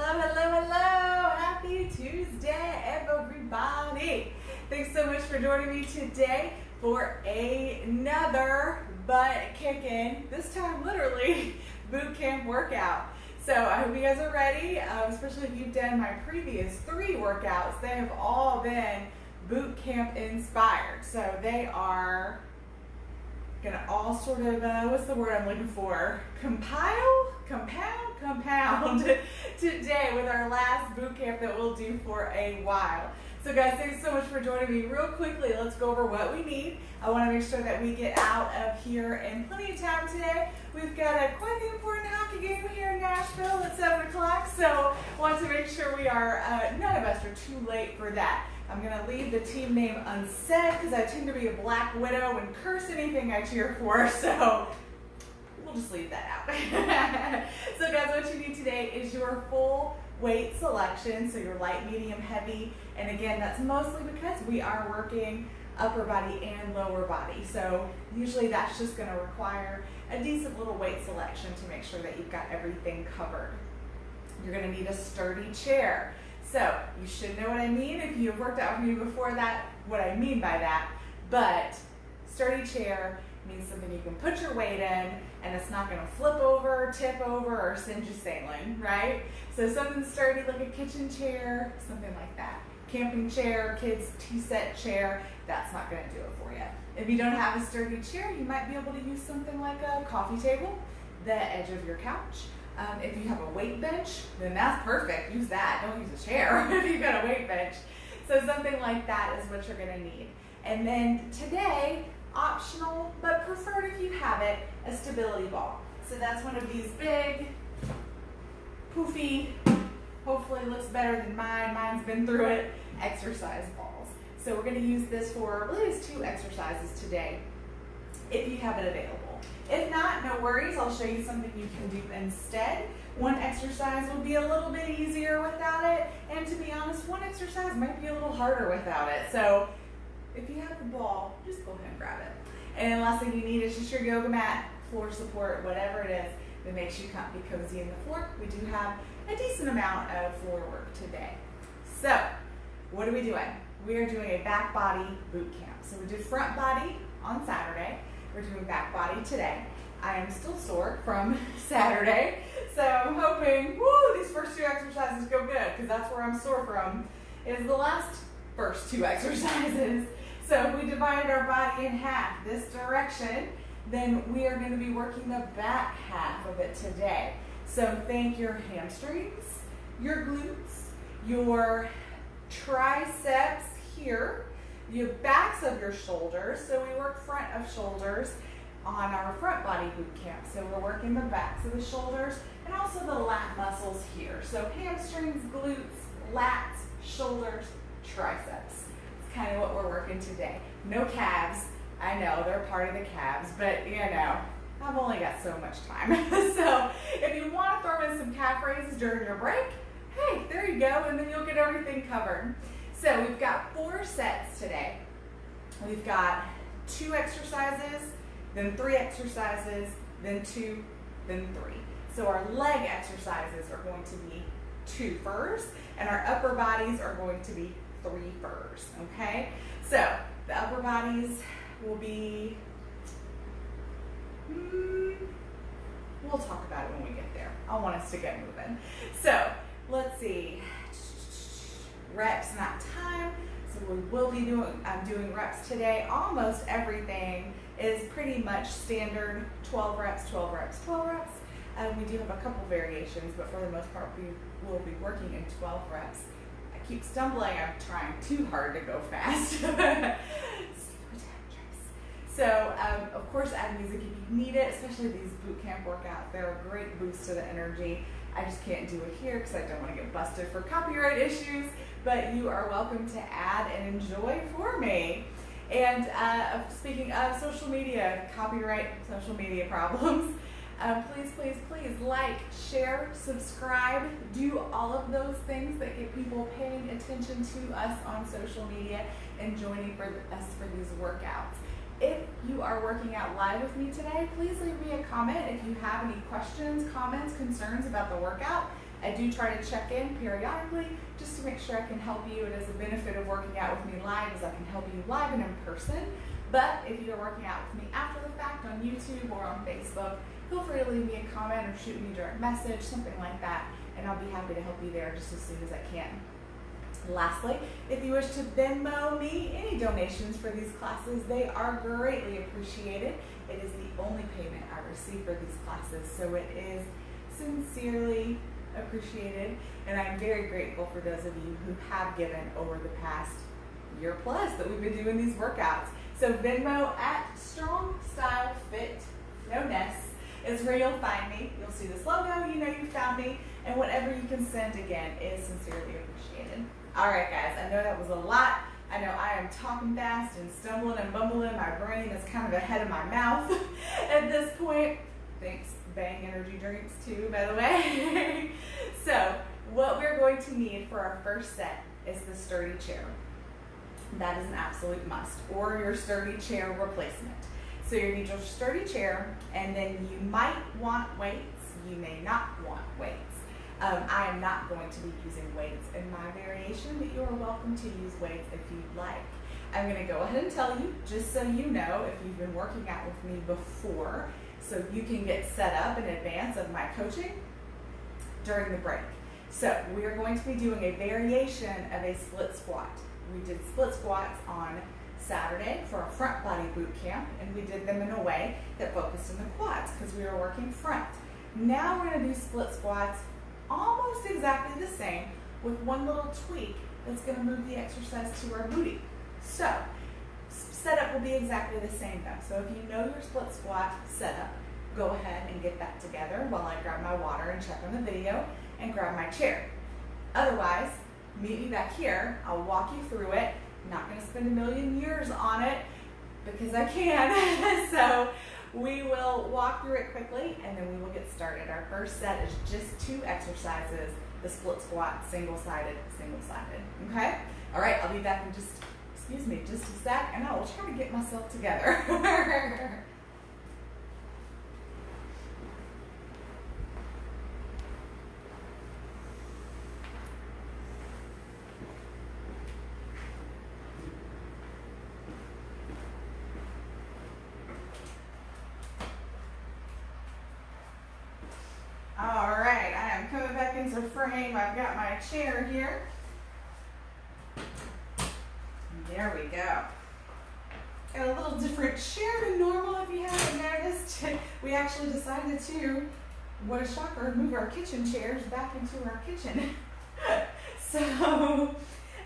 Hello, hello, hello. Happy Tuesday, everybody. Thanks so much for joining me today for another butt-kicking, this time literally, boot camp workout. So I hope you guys are ready, especially if you've done my previous 3 workouts. They have all been boot camp inspired. So they are gonna all sort of, what's the word I'm looking for? Compound today with our last boot camp that we'll do for a while. So guys, thanks so much for joining me. Real quickly, let's go over what we need. I wanna make sure that we get out of here in plenty of time today. We've got a quite the important hockey game here in Nashville at 7 o'clock, so want to make sure we are, none of us are too late for that. I'm gonna leave the team name unsaid because I tend to be a black widow and curse anything I cheer for, so we'll just leave that out. So guys, what you need today is your full weight selection, so your light, medium, heavy, and again, that's mostly because we are working upper body and lower body. So usually that's just gonna require a decent little weight selection to make sure that you've got everything covered. You're gonna need a sturdy chair. So you should know what I mean if you've worked out with me before that, what I mean by that, but sturdy chair means something you can put your weight in and it's not gonna flip over, tip over, or send you sailing, right? So something sturdy like a kitchen chair, something like that. Camping chair, kids tea set chair, that's not gonna do it for you. If you don't have a sturdy chair, you might be able to use something like a coffee table, the edge of your couch. If you have a weight bench, then that's perfect. Use that. Don't use a chair if you've got a weight bench. So something like that is what you're going to need. And then today, optional, but preferred if you have it, a stability ball. So that's one of these big, poofy, hopefully looks better than mine. Mine's been through it, exercise balls. So we're going to use this for, I believe it's 2 exercises today, if you have it available. If not, no worries, I'll show you something you can do instead. One exercise will be a little bit easier without it, and to be honest, one exercise might be a little harder without it. So if you have the ball, just go ahead and grab it. And the last thing you need is just your yoga mat, floor support, whatever it is that makes you comfy, cozy in the floor. We do have a decent amount of floor work today. So what are we doing? We are doing a back body boot camp. So we did front body on Saturday. We're doing back body today. I am still sore from Saturday, so I'm hoping, these first 2 exercises go good, because that's where I'm sore from, is the last first 2 exercises. So if we divided our body in half this direction, then we are going to be working the back half of it today. So think your hamstrings, your glutes, your triceps here, your backs of your shoulders, so we work front of shoulders on our front body boot camp. So we're working the backs of the shoulders and also the lat muscles here. So hamstrings, glutes, lats, shoulders, triceps. It's kind of what we're working today. No calves. I know they're part of the calves, but you know, I've only got so much time. So if you want to throw in some calf raises during your break, hey, there you go, and then you'll get everything covered. So we've got 4 sets today. We've got 2 exercises, then 3 exercises, then 2, then 3. So our leg exercises are going to be 2 first, and our upper bodies are going to be 3 first, okay? So the upper bodies will be, we'll talk about it when we get there. I want us to get moving. So let's see. Reps, not time. So we will be doing reps today. Almost everything is pretty much standard 12 reps, 12 reps, 12 reps. We do have a couple variations, but for the most part, we will be working in 12 reps. I keep stumbling. I'm trying too hard to go fast. So, of course, add music if you need it, especially these boot camp workouts. They're a great boost to the energy. I just can't do it here because I don't want to get busted for copyright issues, but you are welcome to add and enjoy for me. And speaking of social media, copyright, social media problems, please, please, please like, share, subscribe, do all of those things that get people paying attention to us on social media and joining us for these workouts. If you are working out live with me today, please leave me a comment if you have any questions, comments, concerns about the workout. I do try to check in periodically just to make sure I can help you. It is a benefit of working out with me live is I can help you live and in person. But if you're working out with me after the fact on YouTube or on Facebook, feel free to leave me a comment or shoot me a direct message, something like that, and I'll be happy to help you there just as soon as I can. Lastly, if you wish to Venmo me any donations for these classes, they are greatly appreciated. It is the only payment I receive for these classes, so it is sincerely appreciated, and I'm very grateful for those of you who have given over the past year plus that we've been doing these workouts. So Venmo at Strong Style Fit, no Ness, is where you'll find me. You'll see this logo, you know you found me, and whatever you can send again is sincerely appreciated. All right, guys, I know that was a lot. I know I am talking fast and stumbling and bumbling. My brain is kind of ahead of my mouth at this point. Thanks, Bang energy drinks too, by the way. So what we're going to need for our first set is the sturdy chair. That is an absolute must, or your sturdy chair replacement. So you need your sturdy chair, and then you might want weights. You may not want weights. I am not going to be using weights in my variation, but you are welcome to use weights if you'd like. I'm going to go ahead and tell you, just so you know, if you've been working out with me before, so you can get set up in advance of my coaching during the break. So we are going to be doing a variation of a split squat. We did split squats on Saturday for our front body boot camp, and we did them in a way that focused on the quads because we were working front. Now we're going to do split squats almost exactly the same with one little tweak that's going to move the exercise to our booty. So setup will be exactly the same though. So if you know your split squat setup, go ahead and get that together while I grab my water and check on the video and grab my chair. Otherwise, meet me back here. I'll walk you through it. I'm not going to spend a million years on it because I can. So we will walk through it quickly and then we will get started. Our first set is just 2 exercises, the split squat, single-sided, single-sided. Okay? All right, I'll be back in just a sec, and I will try to get myself together. All right, I am coming back into frame. I've got my chair here. There we go. Got a little different chair than normal if you haven't noticed. We actually decided to, what a shocker, move our kitchen chairs back into our kitchen. So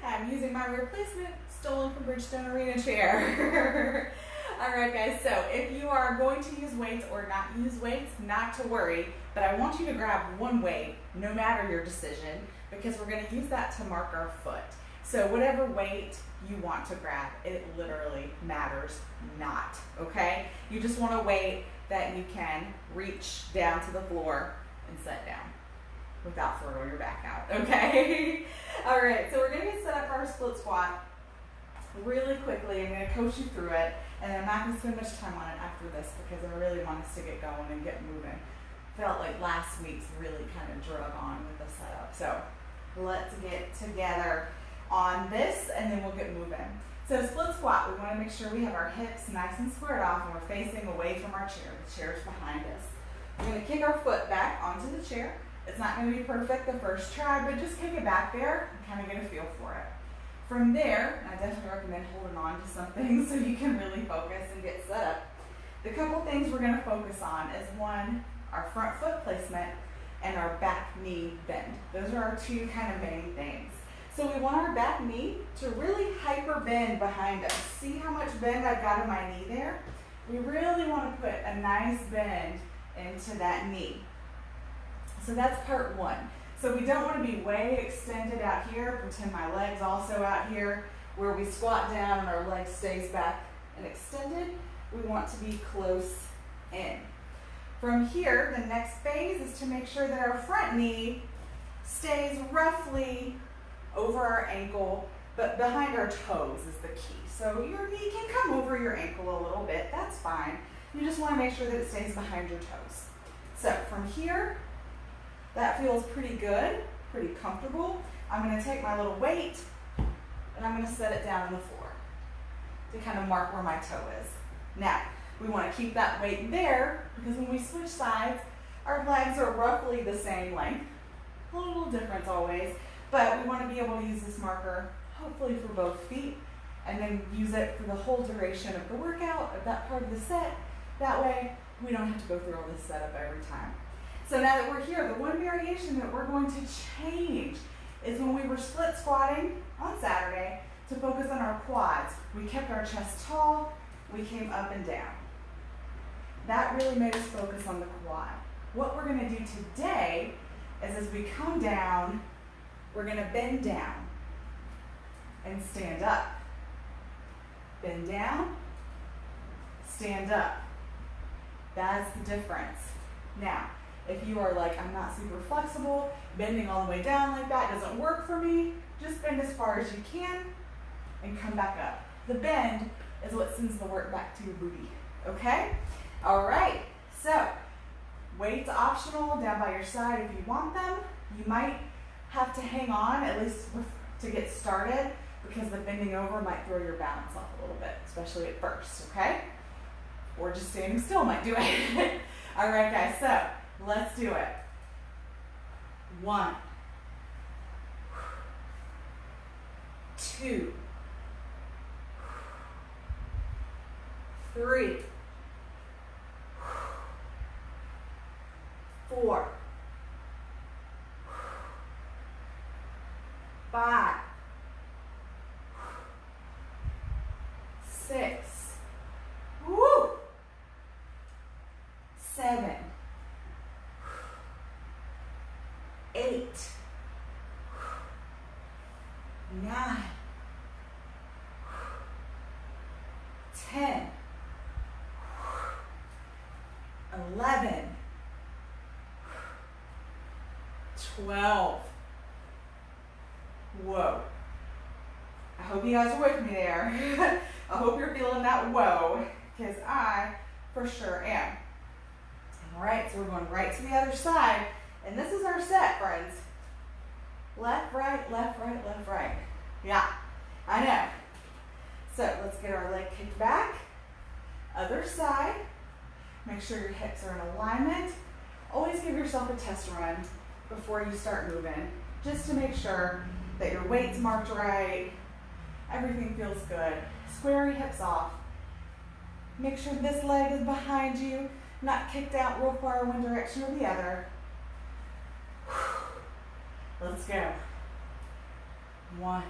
I'm using my replacement stolen from Bridgestone Arena chair. All right, guys, so if you are going to use weights or not use weights, not to worry, but I want you to grab one weight, no matter your decision, because we're going to use that to mark our foot. So whatever weight you want to grab, it literally matters not, okay? You just want a weight that you can reach down to the floor and set down without throwing your back out, okay? All right, so we're going to get set up for our split squat really quickly. I'm going to coach you through it, and I'm not going to spend much time on it after this because I really want us to get going and get moving. Felt like last week's really kind of drug on with the setup. So let's get together on this and then we'll get moving. So split squat, we want to make sure we have our hips nice and squared off and we're facing away from our chair. The chair is behind us. We're going to kick our foot back onto the chair. It's not going to be perfect the first try, but just kick it back there and kind of get a feel for it. From there, I definitely recommend holding on to something so you can really focus and get set up. The couple things we're going to focus on is one, our front foot placement and our back knee bend. Those are our 2 kind of main things. So we want our back knee to really hyper bend behind us. See how much bend I've got in my knee there? We really want to put a nice bend into that knee. So that's part 1. So we don't want to be way extended out here. Pretend my leg's also out here where we squat down and our leg stays back and extended. We want to be close in. From here, the next phase is to make sure that our front knee stays roughly over our ankle, but behind our toes is the key. So your knee can come over your ankle a little bit, that's fine. You just want to make sure that it stays behind your toes. So from here, That feels pretty good, pretty comfortable. I'm gonna take my little weight and I'm gonna set it down on the floor to kind of mark where my toe is. Now, we wanna keep that weight there because when we switch sides, our legs are roughly the same length. A little difference always, but we wanna be able to use this marker hopefully for both feet and then use it for the whole duration of the workout, of that part of the set. That way, we don't have to go through all this setup every time. So now that we're here, the one variation that we're going to change is when we were split squatting on Saturday to focus on our quads. We kept our chest tall, we came up and down. That really made us focus on the quad. What we're gonna do today is as we come down, we're gonna bend down and stand up. Bend down, stand up. That's the difference. Now, if you are like, I'm not super flexible, bending all the way down like that doesn't work for me, just bend as far as you can and come back up. The bend is what sends the work back to your booty, okay? All right, so weights optional down by your side if you want them. You might have to hang on at least to get started because the bending over might throw your balance off a little bit, especially at first, okay? Or just standing still might do it. All right, guys, so let's do it. 1, 2, 3, 4, 5, 6, woo, 7, 8, 9, 10, 11, 12. Whoa. I hope you guys are with me there. I hope you're feeling that whoa, because I for sure am. All right, so we're going right to the other side, and this is our set, friends. Left, right, left, right, left, right. Yeah, I know. So let's get our leg kicked back. Other side. Make sure your hips are in alignment. Always give yourself a test run before you start moving, just to make sure that your weight's marked right, everything feels good. Square your hips off. Make sure this leg is behind you, not kicked out real far one direction or the other. Let's go. 1,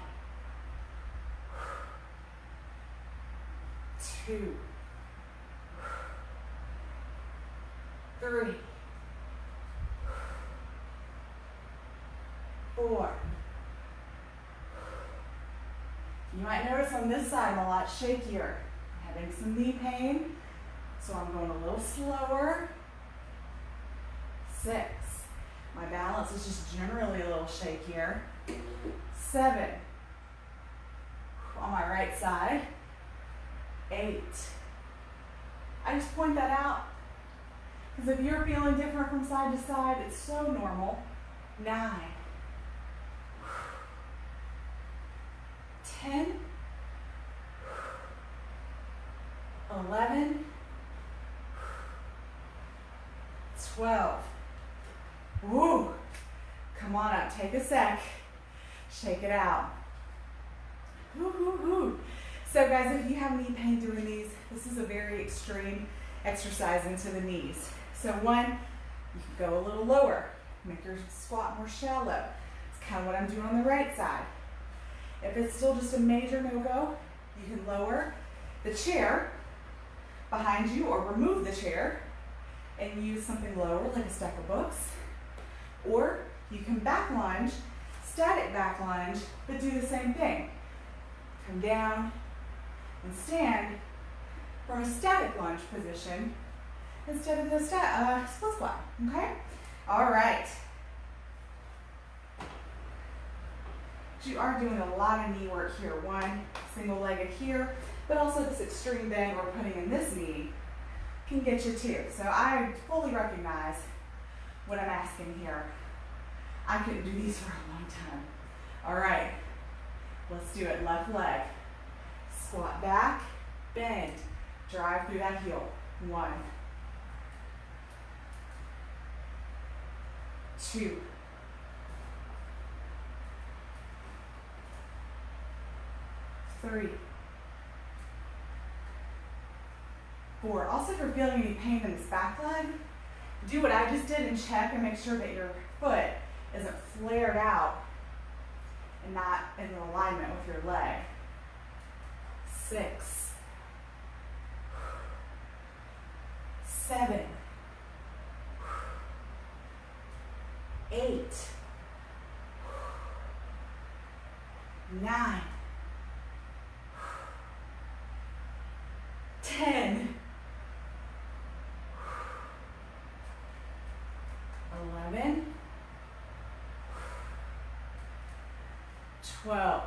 2, 3, 4. You might notice on this side I'm a lot shakier. I'm having some knee pain, so I'm going a little slower. 6. My balance is just generally a little shakier. 7. On my right side. 8. I just point that out because if you're feeling different from side to side, it's so normal. 9. 10. 11. 12. Woo! Come on up, take a sec. Shake it out. Woo, woo, woo. So guys, if you have knee pain doing these, this is a very extreme exercise into the knees. So 1, you can go a little lower, make your squat more shallow. It's kind of what I'm doing on the right side. If it's still just a major no-go, you can lower the chair behind you or remove the chair and use something lower like a stack of books. Or you can back lunge, static back lunge, but do the same thing. Come down and stand from a static lunge position instead of the split squat, okay? All right. You are doing a lot of knee work here. 1, single-legged here, but also this extreme bend we're putting in this knee can get you too. So I fully recognize what I'm asking here. I couldn't do these for a long time. All right, let's do it. Left leg. Squat back, bend, drive through that heel. 1, 2, 3, 4. Also, if you're feeling any pain in this back leg, do what I just did and check and make sure that your foot isn't flared out and not in alignment with your leg. 6, 7, 8, 9, 10, 11, 12.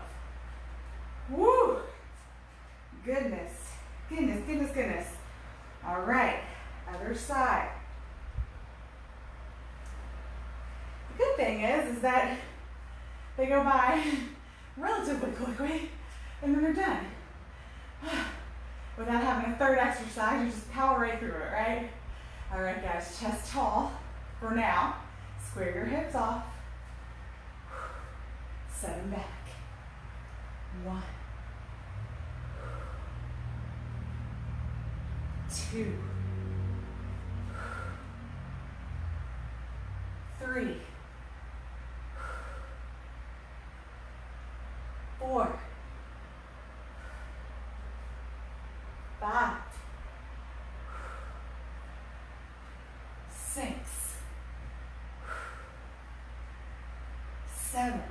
Woo! Goodness, goodness, goodness, goodness. All right, other side. The good thing is that they go by relatively quickly and then they're done. Without having a third exercise, you just power right through it, right? All right, guys, chest tall for now. Square your hips off. 7 back. 1, 2, 3, 4, 5, 6, 7,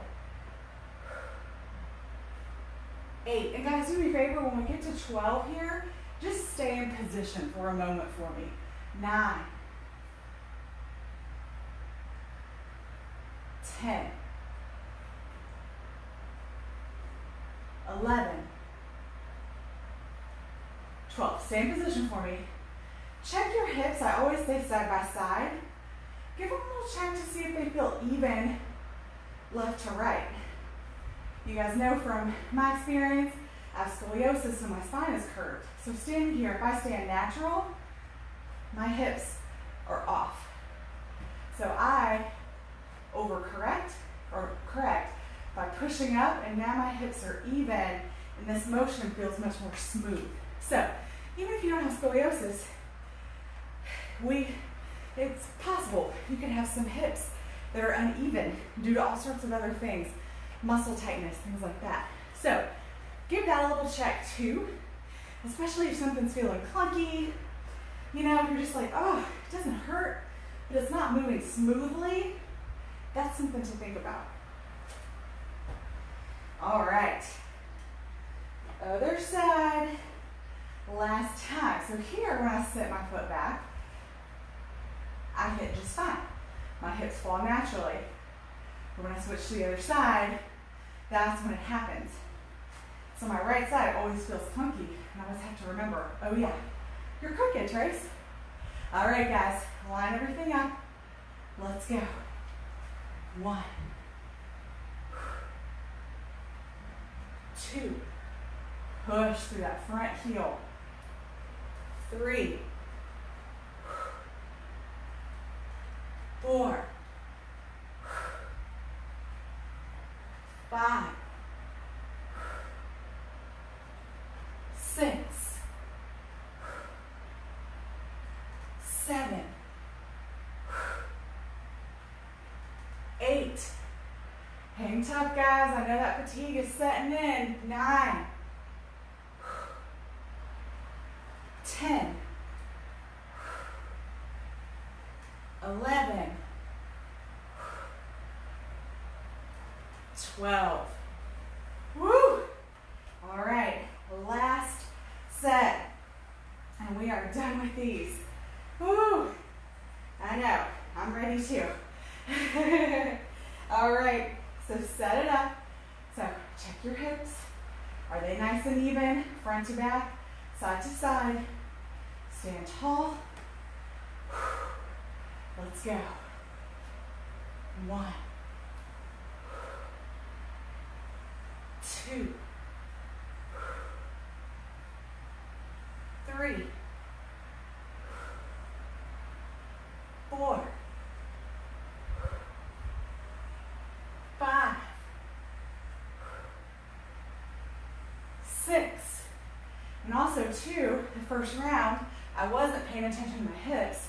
8. And guys, do me a favor, when we get to 12 here, just stay in position for a moment for me. 9, 10, 11, 12. Stay in position for me. Check your hips. I always say side by side. Give them a little check to see if they feel even left to right. You guys know from my experience, I have scoliosis and my spine is curved. So standing here, if I stand natural, my hips are off. So I overcorrect or correct by pushing up, and now my hips are even, and this motion feels much more smooth. So even if you don't have scoliosis, it's possible you can have some hips that are uneven due to all sorts of other things, muscle tightness, things like that. So give that a little check too, especially if something's feeling clunky. You know, if you're just like, oh, it doesn't hurt, but it's not moving smoothly, that's something to think about. All right, other side, last time. So here, when I sit my foot back, I hit just fine. My hips fall naturally. But when I switch to the other side, that's when it happens. So my right side always feels clunky, and I always have to remember, oh yeah, you're crooked, Trace. All right, guys, line everything up. Let's go. 1, 2, push through that front heel. 3, 4, 5, 6, 7, 8. Hang tough, guys. I know that fatigue is setting in. 9, 10, 11, 12. Woo! All right, last set. And we are done with these. Woo! I know, I'm ready too. All right, so set it up. So check your hips. Are they nice and even? Front to back, side to side. Stand tall. Let's go. 1, 2, 3, 4, 5, 6. And also too, the first round, I wasn't paying attention to my hips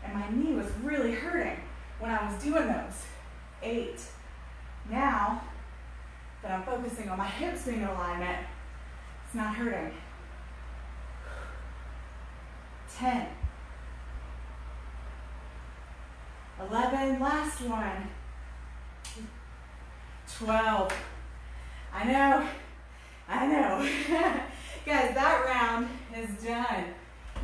and my knee was really hurting when I was doing those. 8. Now that I'm focusing on my hips being in alignment, it's not hurting. 10. 11, last one. 12. I know. Guys, that round is done.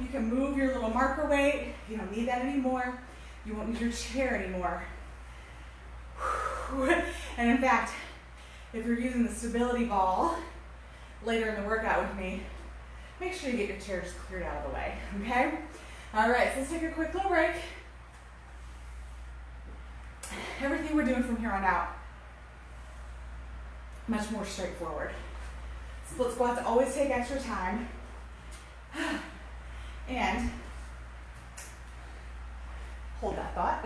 You can move your little marker weight. You don't need that anymore. You won't need your chair anymore. And in fact, if you're using the stability ball later in the workout with me, make sure you get your chair just cleared out of the way, okay? All right, so let's take a quick little break. Everything we're doing from here on out, much more straightforward. Split squats always take extra time. And hold that thought.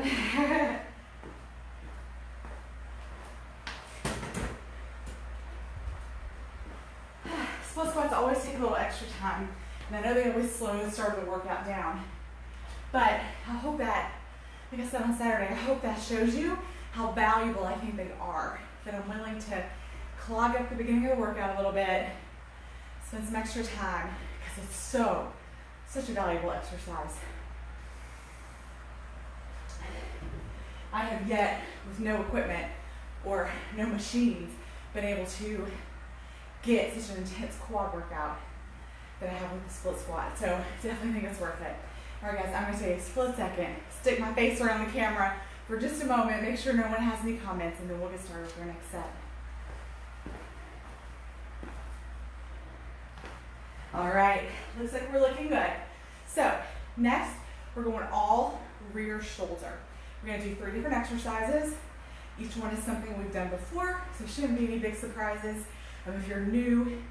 Split squats always take a little extra time. And I know they always slow the start of the workout down. But I hope that, like I said on Saturday, I hope that shows you how valuable I think they are. That I'm willing to clog up the beginning of the workout a little bit, spend some extra time, because it's such a valuable exercise. I have yet, with no equipment or no machines, been able to get such an intense quad workout that I have with the split squat. So definitely think it's worth it. All right guys, I'm gonna take a split second, stick my face around the camera for just a moment, make sure no one has any comments, and then we'll get started with our next set. All right, looks like we're looking good. So next, we're going all rear shoulder. We're gonna do 3 different exercises. Each one is something we've done before, so shouldn't be any big surprises. If you're new,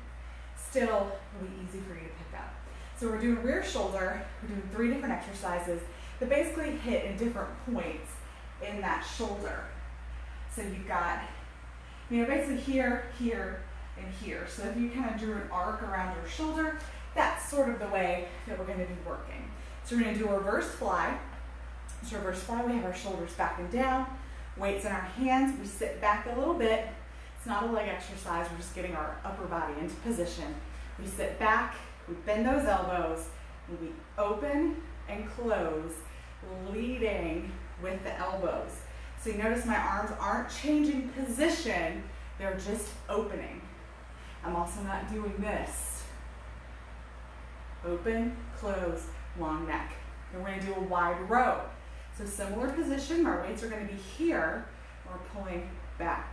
still it'll be easy for you to pick up. So we're doing rear shoulder. We're doing 3 different exercises that basically hit in different points in that shoulder. So you've got, basically here, here, and here. So if you kind of drew an arc around your shoulder, that's sort of the way that we're going to be working. So we're going to do a reverse fly. So reverse fly, we have our shoulders back and down, weights in our hands, we sit back a little bit. It's not a leg exercise, we're just getting our upper body into position. We sit back, we bend those elbows, and we open and close, leading with the elbows. So you notice my arms aren't changing position, they're just opening. I'm also not doing this. Open, close, long neck. And we're gonna do a wide row. So similar position, our weights are gonna be here, we're pulling back.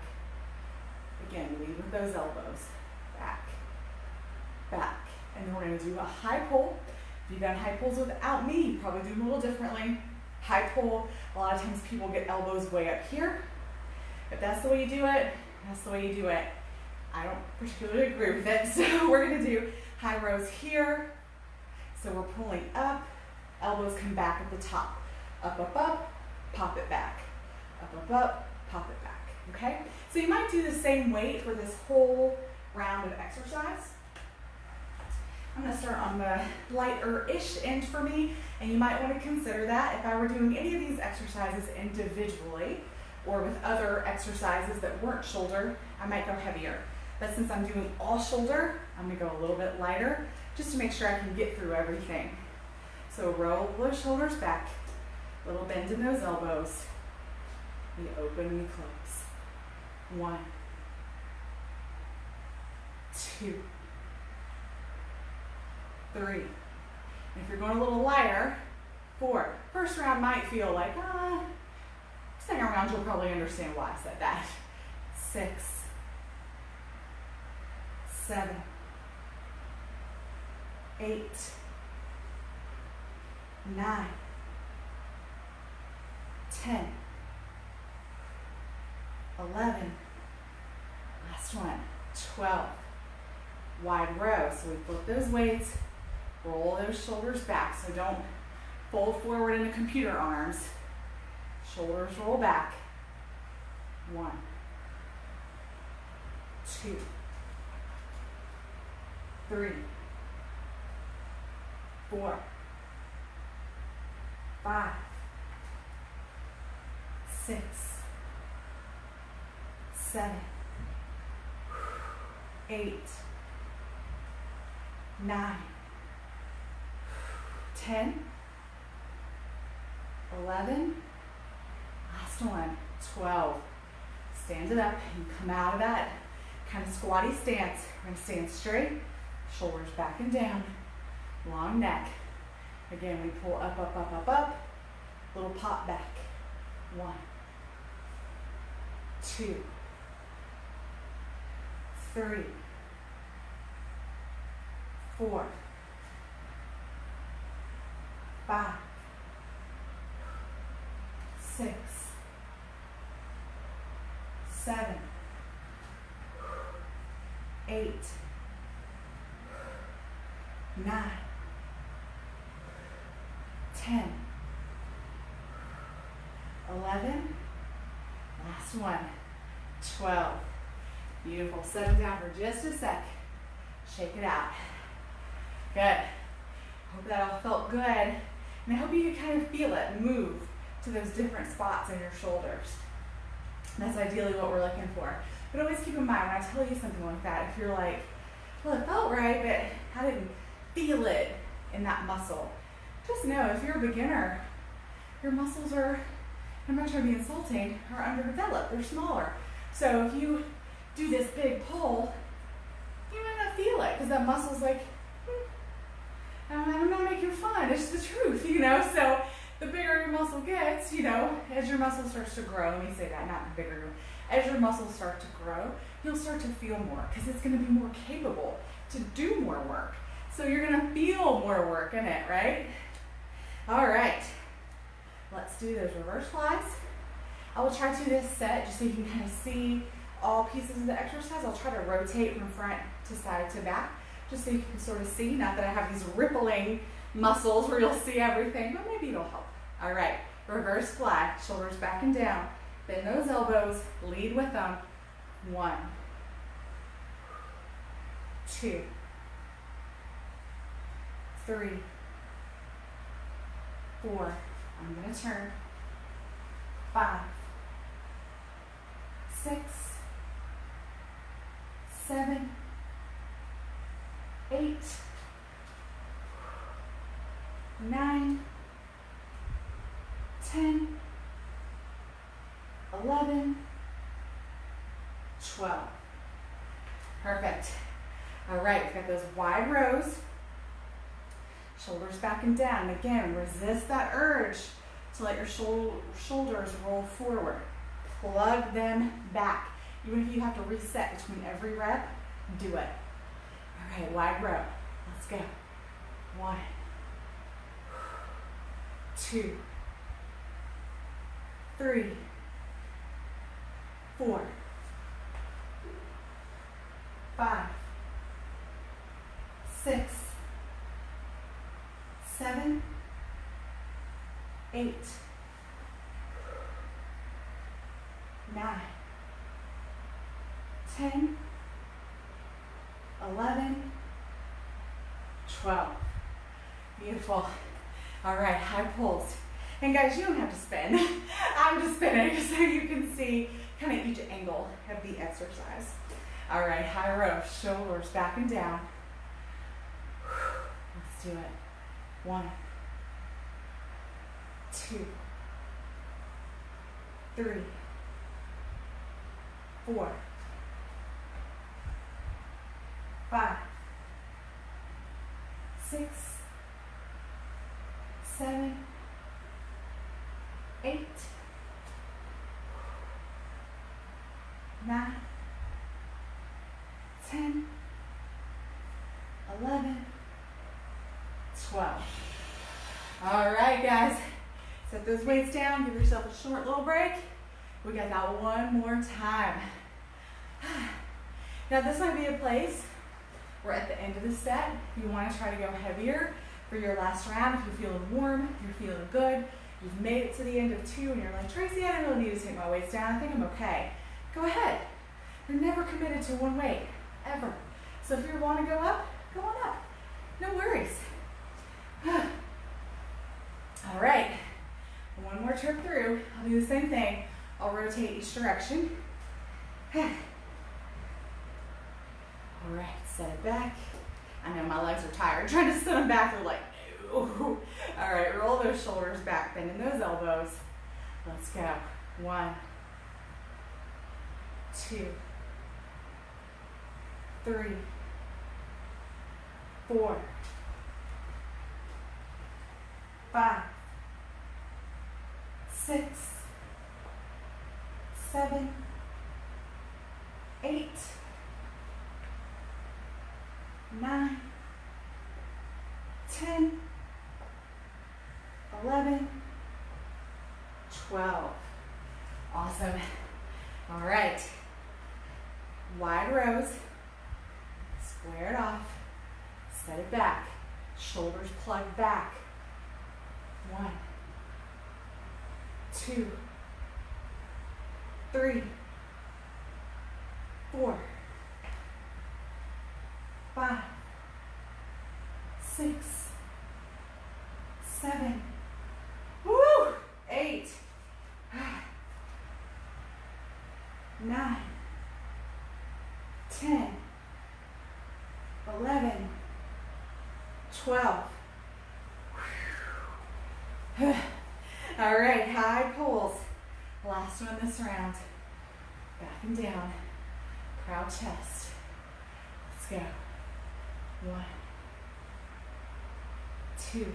Again, lead with those elbows. Back, back. And then we're gonna do a high pull. If you've done high pulls without me, you probably do them a little differently. High pull, a lot of times people get elbows way up here. If that's the way you do it, that's the way you do it. I don't particularly agree with it, so we're gonna do high rows here. So we're pulling up, elbows come back at the top. Up, up, up, pop it back. Up, up, up, pop it back, okay? So you might do the same weight for this whole round of exercise. I'm gonna start on the lighter-ish end for me, and you might wanna consider that if I were doing any of these exercises individually, or with other exercises that weren't shoulder, I might go heavier. But since I'm doing all shoulder, I'm gonna go a little bit lighter, just to make sure I can get through everything. So roll those shoulders back, little bend in those elbows. We open, we close. 1, 2, 3. And if you're going a little lighter, 4. First round might feel like, second round you'll probably understand why I said that. 6, 7, 8, 9, 10, 11, last one, 12. Wide row. So we flip those weights, roll those shoulders back. So don't fold forward into computer arms. Shoulders roll back. 1, 2, 3, 4, 5, 6, 7, 8, 9, 10, 11, last one, 12. Stand it up and come out of that kind of squatty stance. We're going to stand straight, shoulders back and down, long neck. Again, we pull up, up, up, up, up, little pop back. 1, 2, 3, 4, 5, 6, 7, 8, 9, 10, 11, last one, 12. Beautiful. Set them down for just a sec. Shake it out. Good. Hope that all felt good. And I hope you can kind of feel it move to those different spots in your shoulders. That's ideally what we're looking for. But always keep in mind when I tell you something like that, if you're like, well, it felt right, but I didn't feel it in that muscle. Just know if you're a beginner, your muscles are, I'm not trying to be insulting, are underdeveloped. They're smaller. So if you do this big pull, you might not feel it because that muscle's like, I'm not making fun. It's the truth, you know? So the bigger your muscle gets, you know, as your muscle starts to grow, let me say that, not bigger, as your muscles start to grow, you'll start to feel more because it's going to be more capable to do more work. So you're going to feel more work in it, right? All right. Let's do those reverse flies. I will try to do this set just so you can kind of see all pieces of the exercise. I'll try to rotate from front to side to back just so you can sort of see. Not that I have these rippling muscles where you'll see everything, but maybe it'll help. All right, reverse fly, shoulders back and down. Bend those elbows, lead with them. 1, 2, 3, 4. I'm going to turn. 5, 6, 7, 8, 9, 10, 11, 12. Perfect. All right, we've got those wide rows. Shoulders back and down. Again, resist that urge to let your shoulders roll forward. Plug them back. Even if you have to reset between every rep, do it. All right, wide row. Let's go. 1, 2, 3, 4, 5, 6, 7, 8, 9, 10, 11, 12. Beautiful. All right, high pulls. And guys, you don't have to spin. I'm just spinning so you can see kind of each angle of the exercise. All right, high row, shoulders back and down. Let's do it. 1, 2, 3, 4, 5, 6, 7, 8, 9, 10, 11, 12. All right, guys. Set those weights down. Give yourself a short little break. We got that one more time. Now this might be a place where at the end of the set, you want to try to go heavier for your last round. If you're feeling warm, if you're feeling good, you've made it to the end of 2 and you're like, Tracy, I don't really need to take my weights down. I think I'm okay. Go ahead. You're never committed to one weight, ever. So if you want to go up, go on up. No worries. All right. One more trip through. I'll do the same thing. I'll rotate each direction. All right, set it back. I know my legs are tired. I'm trying to set them back. They're like, no. All right, roll those shoulders back, bending those elbows. Let's go. 1, 2, 3, 4, 5, 6, 7, 8, 9, 10, 11, 12. Awesome. All right. Wide rows. Square it off. Set it back. Shoulders plugged back. 1, 2, 3, 4, 5, 6, 7, 8, 9, 10, 11, 12. All right, high pulls. Last one this round. Back and down. Proud chest. Let's go. 1, 2,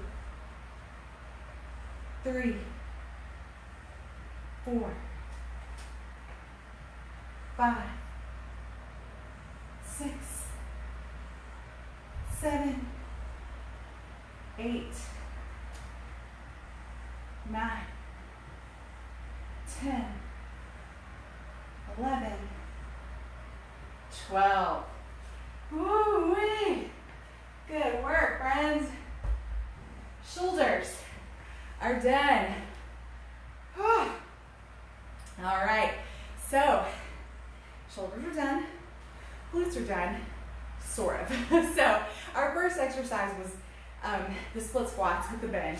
3, 4, 5, 6, 7, 8, 9, 10, 11, 12. Woo-wee. Good work, friends. Shoulders are done. All right, so shoulders are done, glutes are done, sort of. So our first exercise was the split squats with the bend.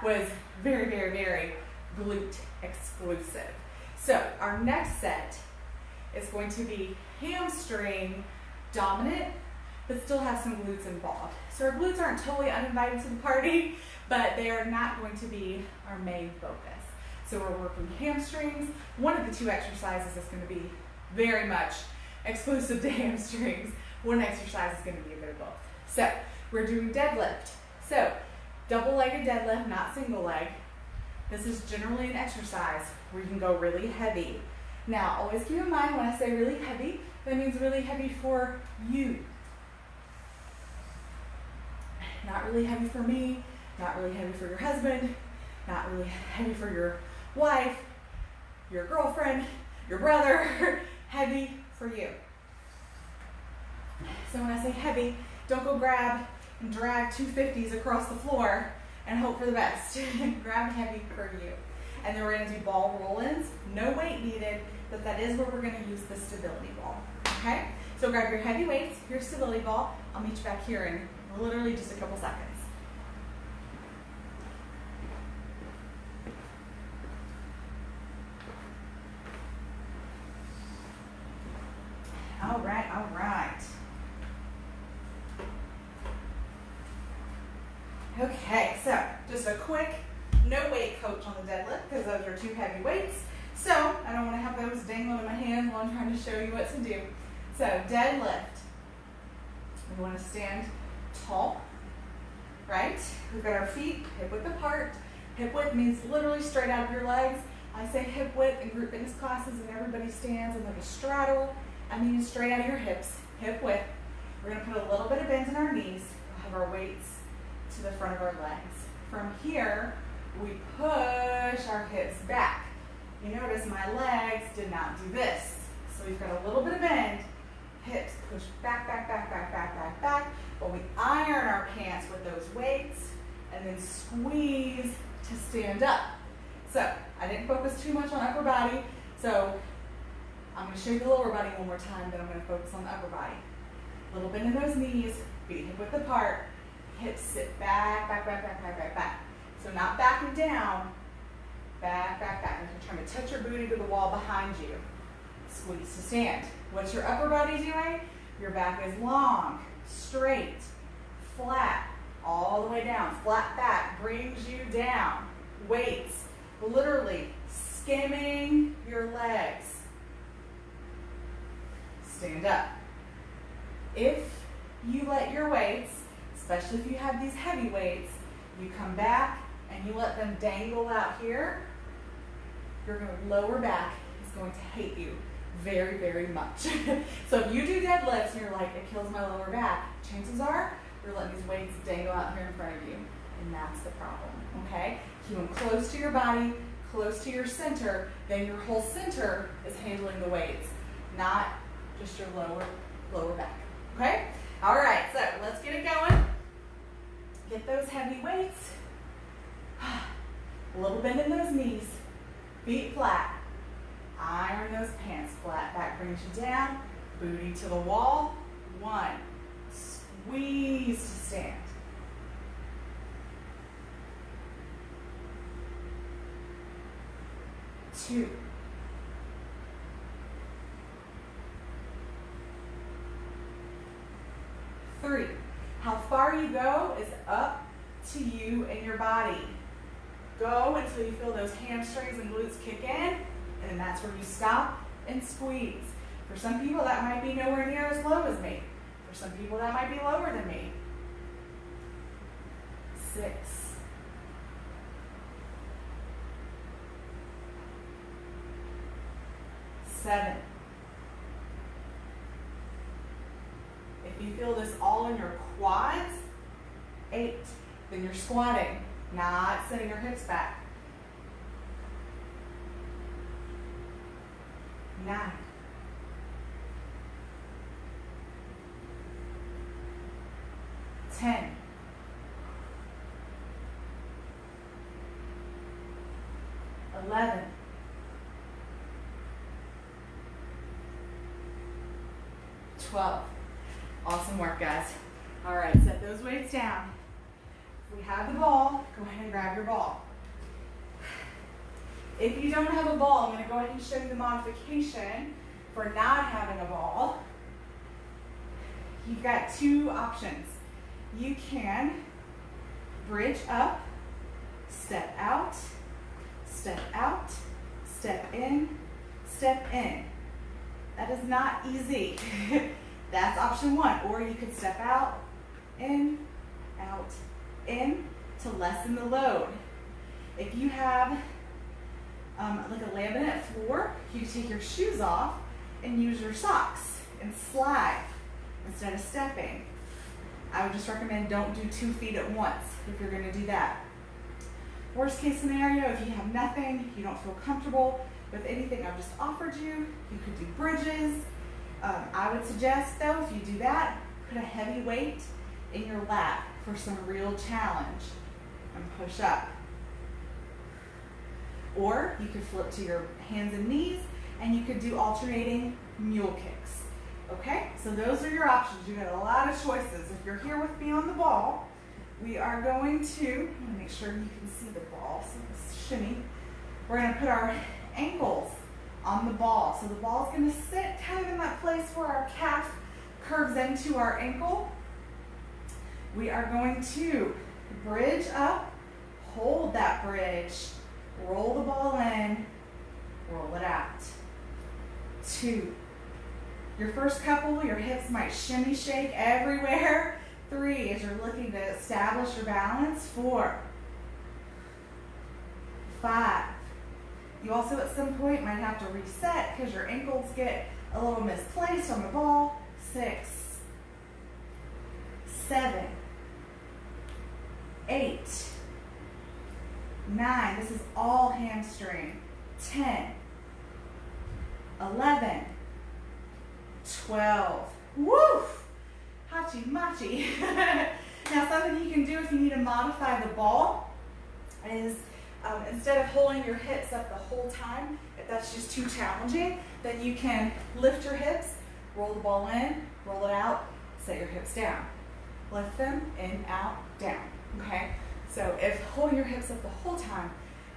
Was very, very, very glute exclusive. So our next set is going to be hamstring dominant, but still have some glutes involved. So our glutes aren't totally uninvited to the party, but they are not going to be our main focus. So we're working hamstrings. One of the 2 exercises is going to be very much exclusive to hamstrings. One exercise is going to be a bit of both. So we're doing deadlift. So double-legged deadlift, not single leg. This is generally an exercise where you can go really heavy. Now, always keep in mind when I say really heavy, that means really heavy for you. Not really heavy for me, not really heavy for your husband, not really heavy for your wife, your girlfriend, your brother, heavy for you. So when I say heavy, don't go grab and drag 250s across the floor and hope for the best. Grab heavy for you. And then we're going to do ball roll-ins. No weight needed, but that is where we're going to use the stability ball. Okay? So grab your heavy weights, your stability ball. I'll meet you back here in literally just a couple seconds. All right, all right. Okay, so just a quick no weight coach on the deadlift because those are 2 heavy weights. So I don't want to have those dangling in my hand while I'm trying to show you what to do. So deadlift. We want to stand tall, right? We've got our feet hip width apart. Hip width means literally straight out of your legs. I say hip width in group fitness classes and everybody stands in like a straddle. I mean straight out of your hips, hip width. We're going to put a little bit of bend in our knees. We'll have our weights to the front of our legs. From here, we push our hips back. You notice my legs did not do this. So we've got a little bit of bend Hips push back, back, back, back, back, back, back. While we iron our pants with those weights and then squeeze to stand up. So I didn't focus too much on upper body. So I'm going to show you the lower body one more time, then I'm going to focus on the upper body. Little bend in those knees, feet hip width apart, hips sit back, back, back, back, back, back, back. So not backing down, back, back, back. You're trying to touch your booty to the wall behind you. Squeeze to stand. What's your upper body doing? Your back is long, straight, flat, all the way down. Flat back brings you down. Weights, literally skimming your legs. Stand up. If you let your weights, especially if you have these heavy weights, you come back and you let them dangle out here, your lower back is going to hate you very, very much. So if you do deadlifts and you're like, it kills my lower back, chances are you're letting these weights dangle out here in front of you, and that's the problem, okay? Keep them close to your body, close to your center, then your whole center is handling the weights, not just your lower back, okay? All right, so let's get it going. Get those heavy weights. A little bend in those knees, feet flat. Iron those pants flat. Back brings you down. Booty to the wall. 1. Squeeze to stand. 2. 3. How far you go is up to you and your body. Go until you feel those hamstrings and glutes kick in, and that's where you stop and squeeze. For some people, that might be nowhere near as low as me. For some people, that might be lower than me. 6. 7. If you feel this all in your quads, 8. Then you're squatting, not sending your hips back. 9. 10. 11. 12. Awesome work, guys. All right, set those weights down. If we have the ball, go ahead and grab your ball. If you don't have a ball, I'm going to go ahead and show you the modification for not having a ball. You've got 2 options. You can bridge up, step out, step out, step in, step in. That is not easy. That's option 1. Or you could step out, in, to lessen the load. If you have like a laminate floor, you take your shoes off and use your socks and slide instead of stepping. I would just recommend don't do 2 feet at once if you're going to do that. Worst case scenario, if you have nothing, you don't feel comfortable with anything I've just offered you, you could do bridges. I would suggest though, if you do that, put a heavy weight in your lap for some real challenge and push up. Or you could flip to your hands and knees and you could do alternating mule kicks. Okay, so those are your options. You got a lot of choices. If you're here with me on the ball, we are going to, I'm going to make sure you can see the ball, so this shimmy. We're going to put our ankles on the ball. So the ball is going to sit kind of in that place where our calf curves into our ankle. We are going to bridge up, hold that bridge, roll the ball in, roll it out. 2. Your first couple, your hips might shimmy shake everywhere. 3, as you're looking to establish your balance. 4. 5. You also at some point might have to reset because your ankles get a little misplaced on the ball. 6. 7. 8. 9. This is all hamstring. 10. 11. 12. Woo! Hachi machi. Now something you can do if you need to modify the ball is instead of holding your hips up the whole time, if that's just too challenging, then you can lift your hips, roll the ball in, roll it out, set your hips down. Lift them, in, out, down, okay? So if holding your hips up the whole time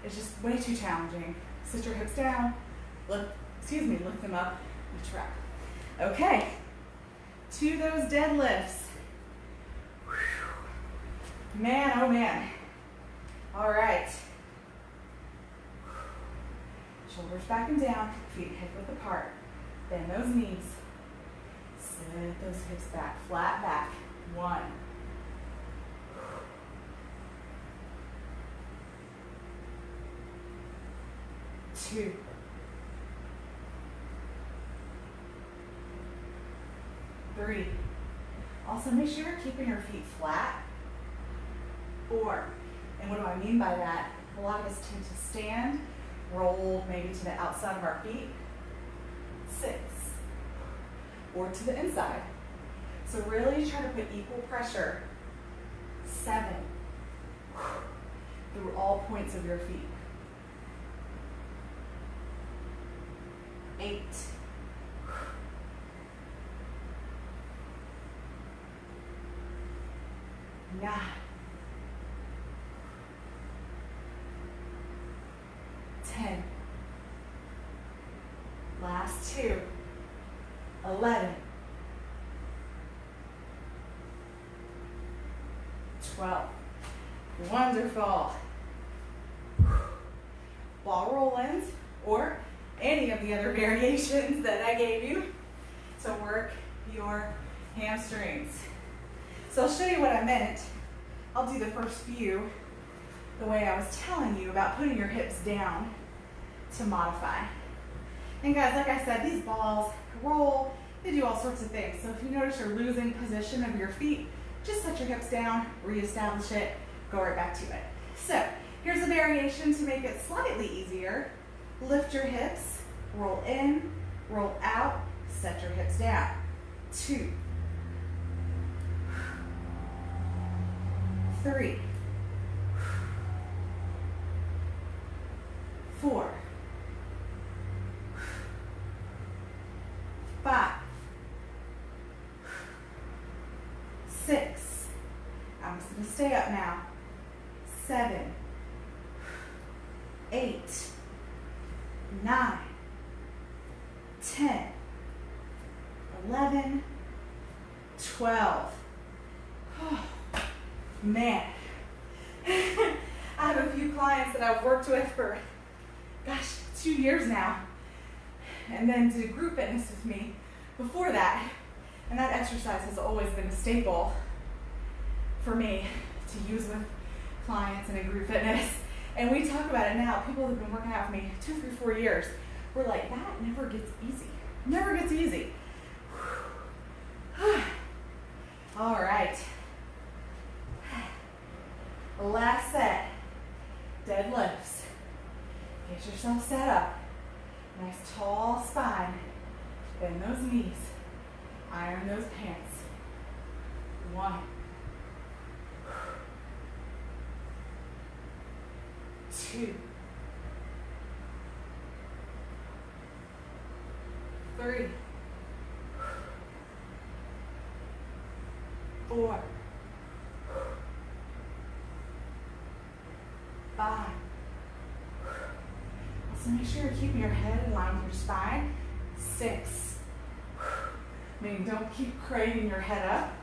is just way too challenging, sit your hips down, lift them up each rep. Okay, to those deadlifts. Man, oh man. All right. Shoulders back and down, feet hip width apart. Bend those knees. Sit those hips back, flat back. 1. 2. 3. Also make sure you're keeping your feet flat. 4. And what do I mean by that? A lot of us tend to stand, roll maybe to the outside of our feet. 6. Or to the inside. So really try to put equal pressure. 7. Through all points of your feet. 8. 9. 10. Last 2. 11. 12. Wonderful. Ball roll-ins or any of the other variations that I gave you to work your hamstrings. So I'll show you what I meant. I'll do the first few the way I was telling you about putting your hips down to modify. And guys, like I said, these balls roll, they do all sorts of things. So if you notice you're losing position of your feet, just set your hips down, reestablish it, go right back to it. So here's a variation to make it slightly easier. Lift your hips, roll in, roll out, set your hips down. 2. 3. 4. 5. 6. I'm just going to stay up now. 7. 8. 9. 10. 11. 12. Oh, man. I have a few clients that I've worked with for, gosh, 2 years now. And then did group fitness with me before that. And that exercise has always been a staple for me to use with clients and in group fitness. And we talk about it now. People who've been working out with me 2, 3, 4 years, we're like, that never gets easy. Never gets easy. All right. Last set. Deadlifts. Get yourself set up. Nice tall spine. Bend those knees. Iron those pants. 1. 2. 3. 4. 5. So make sure you're keeping your head in line with your spine. 6. Meaning don't keep craning your head up.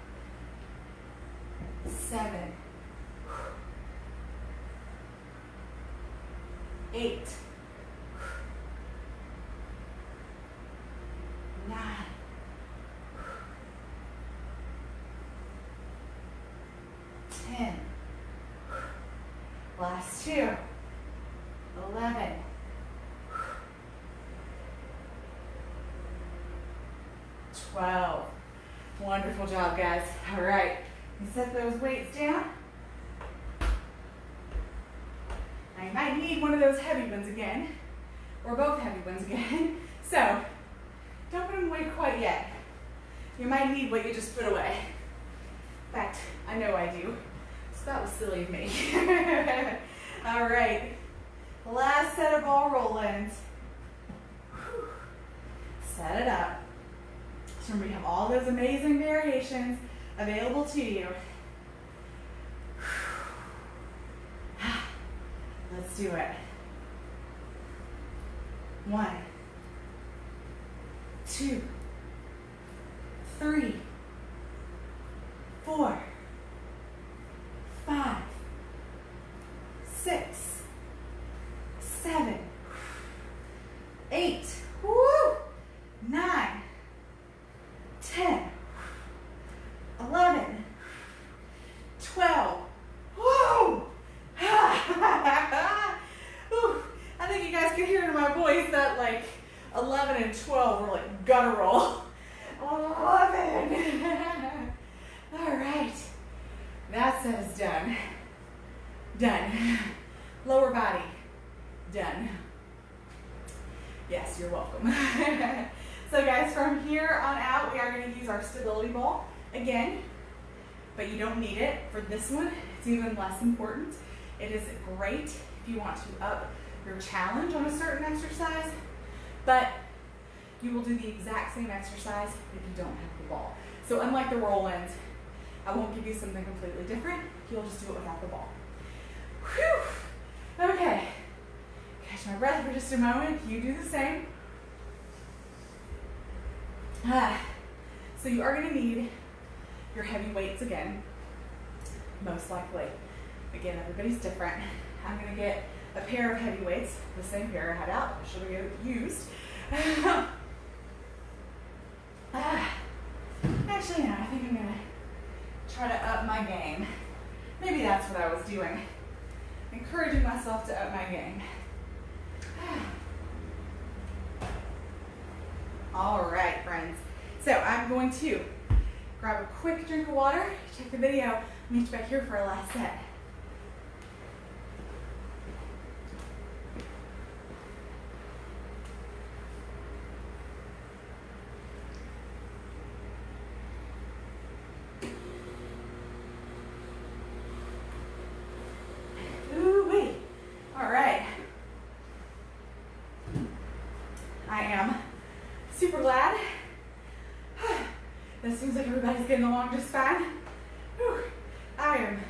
7. 8. 9. 10. Last 2. 11. 12. Wonderful job, guys. All right. You set those weights down. Now you might need one of those heavy ones again, or both heavy ones again. So don't put them away quite yet. You might need what you just put away. In fact, I know I do. So that was silly of me. All right. Last set of ball roll-ins. Set it up. So remember, you have all those amazing variations available to you. Let's do it. 1, 2, 3, 4, 5, 6, 7, 8, woo, 9, 10, 11, 12, woo! I think you guys can hear in my voice that like 11 and 12 were like guttural. 11. All right. That set is done. Done. Lower body. Done. Yes, you're welcome. So guys, from here on out, we are going to use our stability ball again, but you don't need it for this one. It's even less important. It is great if you want to up your challenge on a certain exercise, but you will do the exact same exercise if you don't have the ball. So unlike the roll-ins, I won't give you something completely different. You'll just do it without the ball. Whew. Okay. Catch my breath for just a moment. You do the same. So you are going to need your heavy weights again, most likely. Again, everybody's different. I'm going to get a pair of heavy weights, the same pair I had out. I should have used. Actually, no, I think I'm going to try to up my game. Maybe that's what I was doing. Encouraging myself to up my game. All right, friends. So I'm going to grab a quick drink of water, check the video, meet you back here for our last set. Ooh-wee. All right. I am super glad. It seems like everybody's getting along just fine. Whew. I am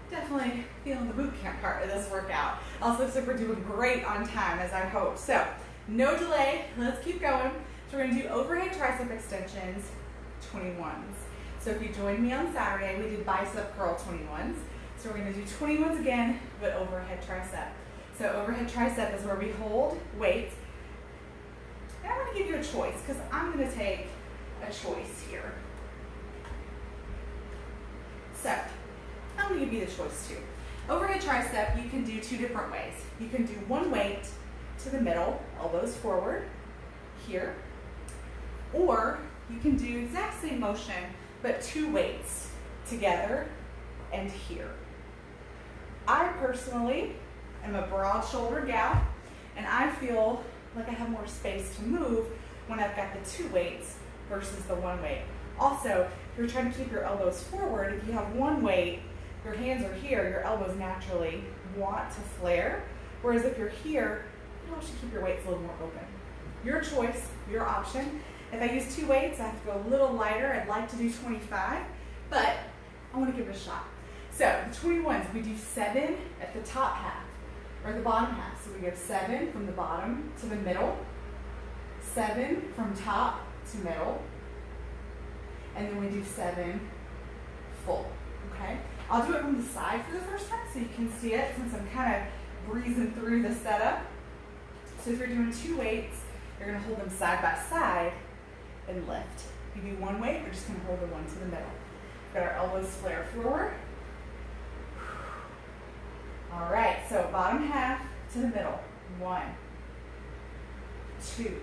definitely feeling the boot camp part of this workout. Also, super doing great on time, as I hope. So, no delay. Let's keep going. So we're going to do overhead tricep extensions, 21s. So if you joined me on Saturday, we did bicep curl 21s. So we're going to do 21s again, but overhead tricep. So overhead tricep is where we hold weights. And I'm going to give you a choice because I'm going to take a choice here. So I'm going to give you the choice too. Overhead tricep, you can do two different ways. You can do one weight to the middle, elbows forward, here. Or you can do exact same motion, but two weights together and here. I personally am a broad shoulder gal, and I feel like I have more space to move when I've got the two weights versus the one weight. Also, if you're trying to keep your elbows forward, if you have one weight, your hands are here, your elbows naturally want to flare. Whereas if you're here, you want to keep your weights a little more open. Your choice, your option. If I use two weights, I have to go a little lighter. I'd like to do 25, but I want to give it a shot. So the 21s, we do 7 at the top half, or the bottom half. So we go 7 from the bottom to the middle, 7 from top to middle, and then we do 7 full, okay? I'll do it from the side for the first time so you can see it since I'm kind of breezing through the setup. So if you're doing two weights, you're gonna hold them side by side and lift. If you do one weight, we're just gonna hold the one to the middle. We've got our elbows flare forward. All right, so bottom half to the middle. 1, 2,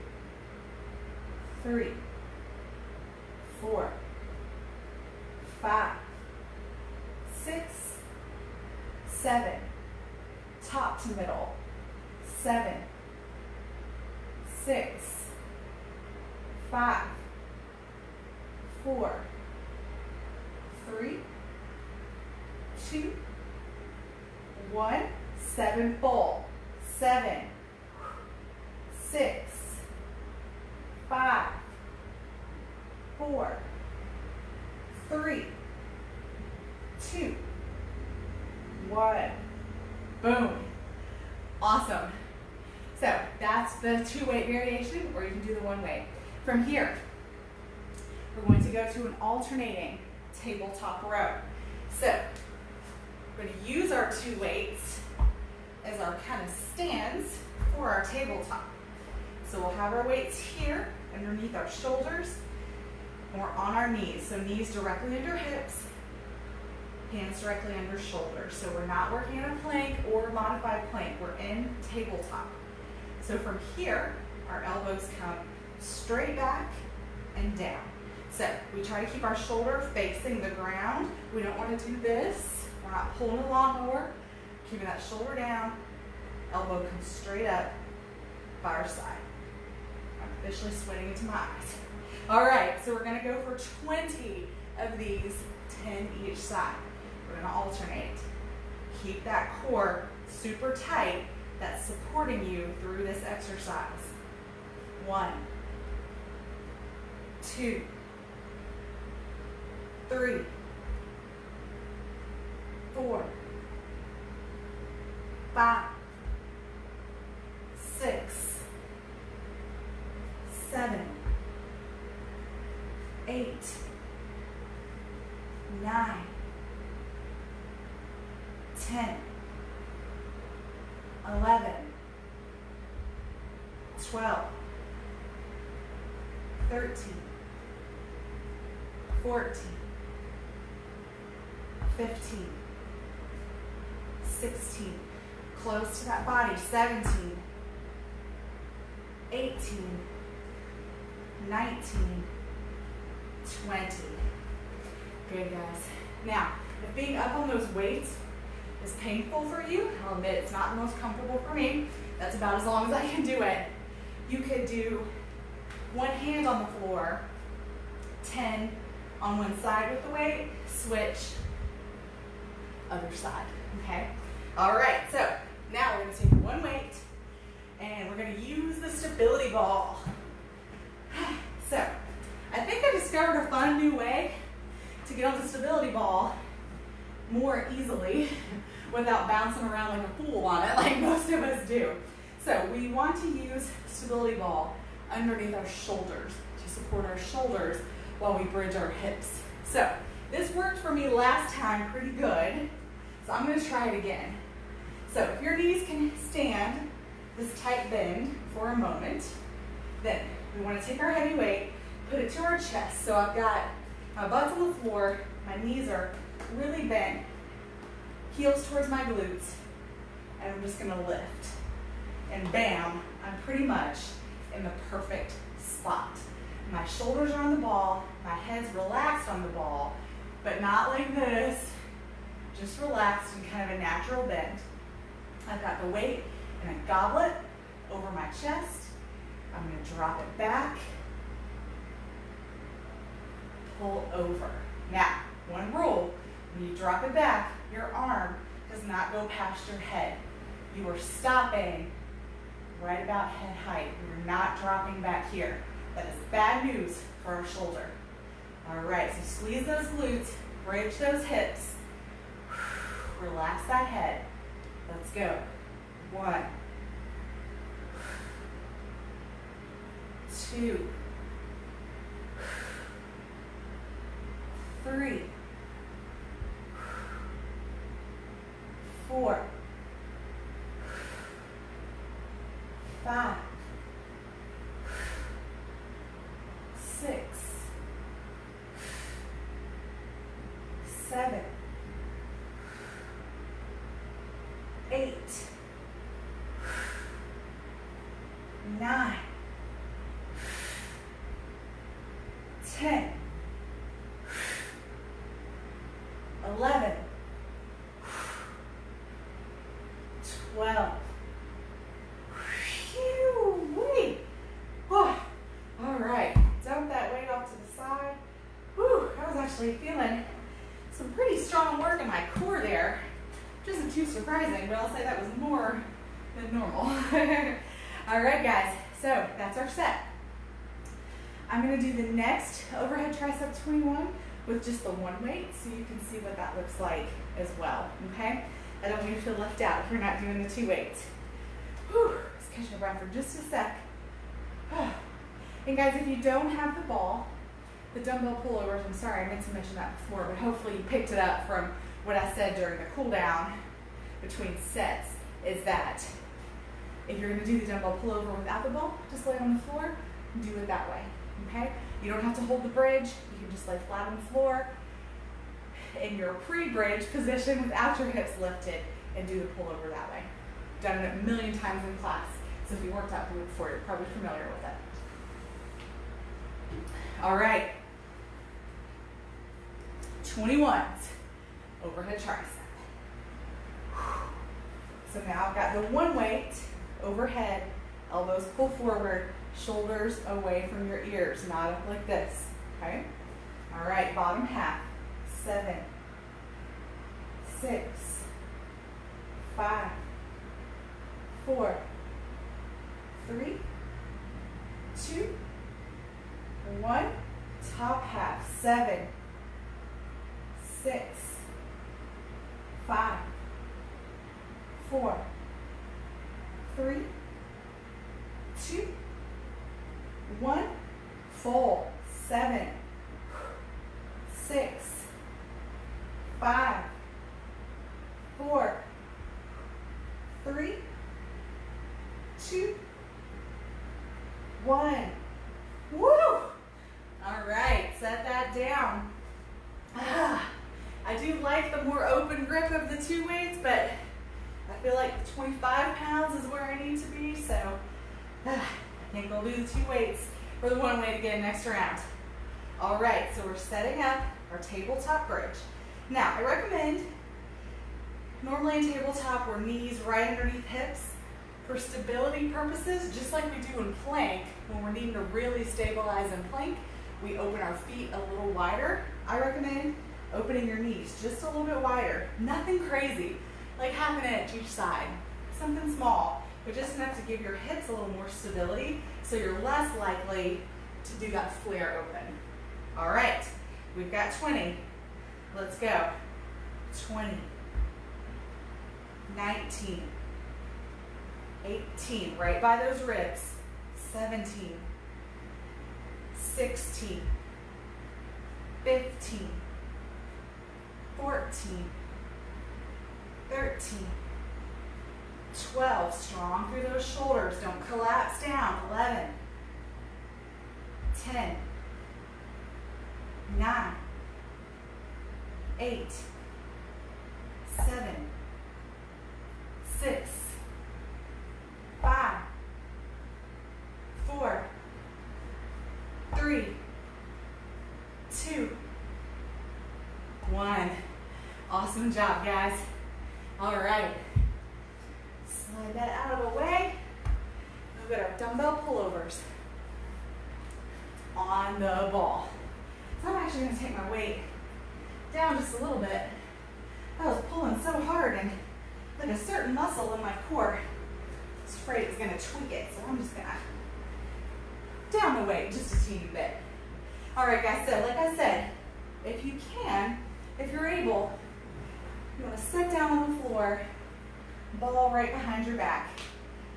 3, 4, 5, 6, 7, top to middle, 7, 6, 5, 4, 3, 2, 1. 7 full. 7, 6, 5, 4, 3, 2, 1. Boom. Awesome. So that's the 2-weight variation, or you can do the 1-weight. From here, we're going to go to an alternating tabletop row. So we're going to use our 2 weights as our kind of stands for our tabletop. So we'll have our weights here underneath our shoulders, and we're on our knees. So knees directly under hips, hands directly under shoulders. So we're not working in a plank or modified plank. We're in tabletop. So from here, our elbows come straight back and down. So we try to keep our shoulder facing the ground. We don't want to do this. We're not pulling a lawnmower. Keeping that shoulder down, elbow comes straight up by our side. I'm officially sweating into my eyes. All right, so we're gonna go for 20 of these, 10 each side. We're gonna alternate. Keep that core super tight. That's supporting you through this exercise. 1, 2, 3, 4, 5, 6, 7, 8, 9, 10, 11, 12, 13, 14, 15, 16, close to that body, 17, 18, 19, 20. Good, guys. Now, if being up on those weights is painful for you, I'll admit it's not the most comfortable for me. That's about as long as I can do it. You could do one hand on the floor, 10 on one side with the weight, switch, other side, okay? All right, so now we're gonna take one weight and we're gonna use the stability ball. So, I think I discovered a fun new way to get on the stability ball more easily without bouncing around like a fool on it like most of us do. So we want to use stability ball underneath our shoulders to support our shoulders while we bridge our hips. So this worked for me last time pretty good, so I'm going to try it again. So if your knees can stand this tight bend for a moment, then we want to take our heavy weight, put it to our chest. So I've got my butt's on the floor, my knees are really bent, heels towards my glutes, and I'm just going to lift. And bam, I'm pretty much in the perfect spot. My shoulders are on the ball, my head's relaxed on the ball, but not like this, just relaxed in kind of a natural bend. I've got the weight in a goblet over my chest. I'm going to drop it back, pull over. Now, one rule, when you drop it back, your arm does not go past your head. You are stopping right about head height. You're not dropping back here. That is bad news for our shoulder. All right, so squeeze those glutes, bridge those hips, relax that head. Let's go. 1, 2, 3, 4, 5, 6, 7, 8, 9, 10, 11, 12. Phew, wait. Oh, all right, dump that weight off to the side. actually feeling some pretty strong work in my core there. Which isn't too surprising, but I'll say that was more than normal. All right, guys, so that's our set. I'm gonna do the next overhead tricep 21 with just the one weight, so you can see what that looks like as well, okay? I don't want you to feel left out if you're not doing the 2 weights. Whew, let's catch your breath for just a sec. And guys, if you don't have the ball, the dumbbell pullovers, I'm sorry, I meant to mention that before, but hopefully you picked it up from what I said during the cool down between sets, is that if you're gonna do the dumbbell pullover without the ball, just lay on the floor and do it that way, okay? You don't have to hold the bridge, you can just lay flat on the floor in your pre-bridge position without your hips lifted and do the pullover that way. Done it a million times in class, so if you worked out before, you're probably familiar with it. All right, 21s, overhead tricep. So now I've got the one weight, overhead, elbows pull forward, shoulders away from your ears, not up like this, okay? All right, bottom half, 7, 6, 5, 4, 3, 2, 1. Top half, 7, 6, 5, 4, 3, 2, 1. Full, 7, 6, 5, 4, 3, 2, 1. Woo! All right, set that down. I do like the more open grip of the 2 weights, but I feel like 25 pounds is where I need to be, so I think we'll do the 2 weights for the 1 weight again next round. All right, so we're setting up our tabletop bridge. Now, I recommend, normally in tabletop, we're knees right underneath hips. For stability purposes, just like we do in plank, when we're needing to really stabilize in plank, we open our feet a little wider. I recommend opening your knees just a little bit wider. Nothing crazy, like half an inch each side. Something small, but just enough to give your hips a little more stability so you're less likely to do that flare open. All right, we've got 20. Let's go. 20, 19, 18, right by those ribs. 17, 16, 15, 14, 13, 12, strong through those shoulders, don't collapse down. 11, 10, 9, 8, 7, 6, 5, 4, 3, 2, 1. Awesome job, guys. All right. Slide that out of the way. We've got our dumbbell pullovers on the ball. So I'm actually going to take my weight down just a little bit. I was pulling so hard and like a certain muscle in my core, I was afraid it was going to tweak it. So I'm just going to down the weight just a teeny bit. All right, guys, so like I said, if you can, if you're able, you want to sit down on the floor, ball right behind your back,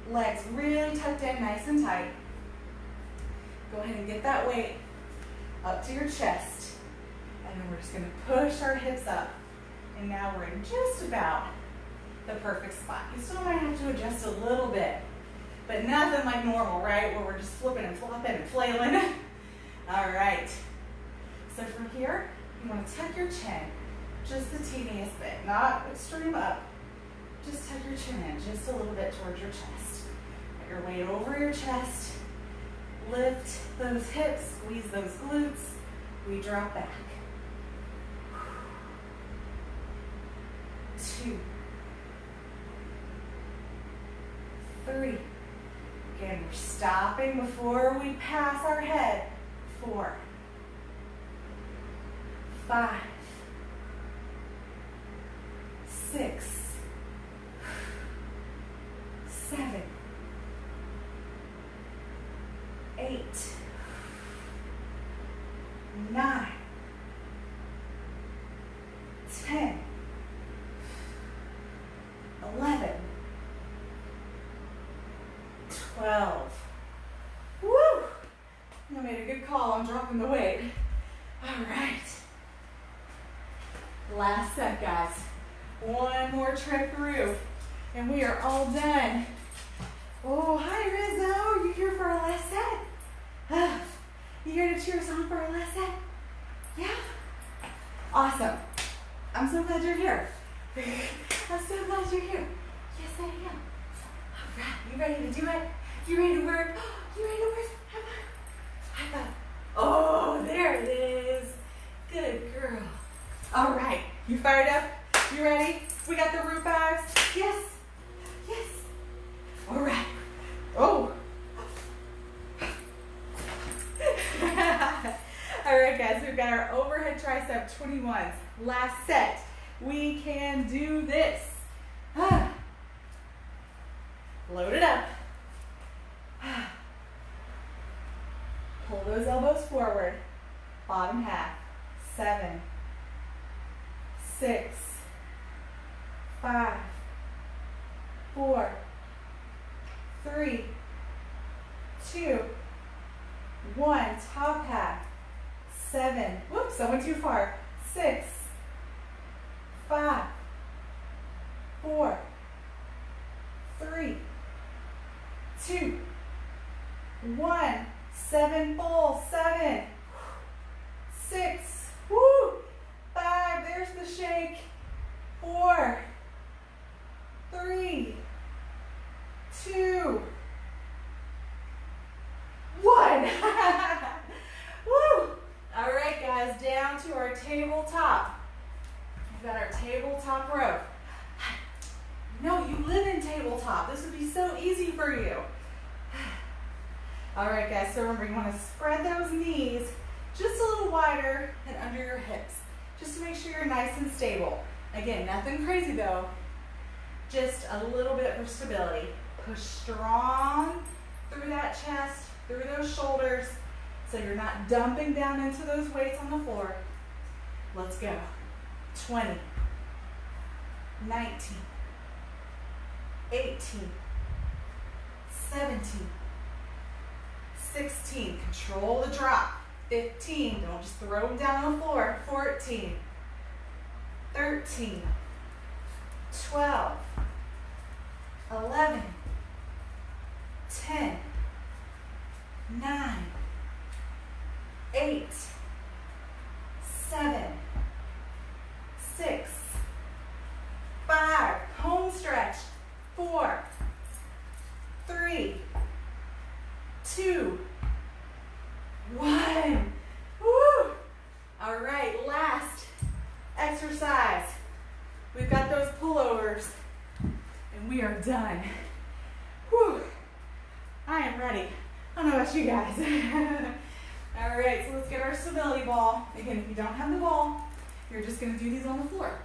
legs really tucked in nice and tight. Go ahead and get that weight up to your chest, and then we're just going to push our hips up, and now we're in just about the perfect spot. You still might have to adjust a little bit, but nothing like normal, right, where we're just flipping and flopping and flailing. All right, so from here, you want to tuck your chin just the teeniest bit, not extreme up. Just tuck your chin in just a little bit towards your chest. Put your weight over your chest. Lift those hips, squeeze those glutes. We drop back. 2, 3. Again, we're stopping before we pass our head. 4, 5, 6, 7, 8, 9, 10, 11, 12. Woo! I made a good call on dropping the weight. All right. Last set, guys. One more trip through, and we are all done. Oh, hi, Rizzo. You here for our last set? You here to cheer us on for our last set? Yeah? Awesome. I'm so glad you're here. I'm so glad you're here. Yes, I am. All right. You ready to do it? You ready to work? You ready to work? High five. Oh, there it is. Good girl. All right. You fired up? You ready? We got the root fives? Yes. Yes. All right. Oh. All right, guys. We've got our overhead tricep 21s. Last set. We can do this. Load it up. Pull those elbows forward. Bottom half. 7, 6, 5, 4, 3, 2, 1. Top half. 7. Whoops, I went too far. 6, 5, 4, 3, 2, 1. 7 full. 7, 6, woo, 5, there's the shake. 4, 3, 2, 1. Woo! All right, guys, down to our tabletop. We've got our tabletop row. No, you live in tabletop. This would be so easy for you. All right, guys, so remember, you want to spread those knees just a little wider and under your hips, just to make sure you're nice and stable. Again, nothing crazy though, just a little bit for stability. Push strong through that chest, through those shoulders, so you're not dumping down into those weights on the floor. Let's go. 20, 19, 18, 17, 16, control the drop. 15, don't just throw them down on the floor. 14, 13, 12, 11, 10, 9, 8, 7, 6, 5, home stretch. 4, 3, 2, 1. Woo! All right, last exercise. We've got those pullovers, and we are done. Whew. I am ready. I don't know about you guys. All right, so let's get our stability ball. Again, if you don't have the ball, you're just going to do these on the floor.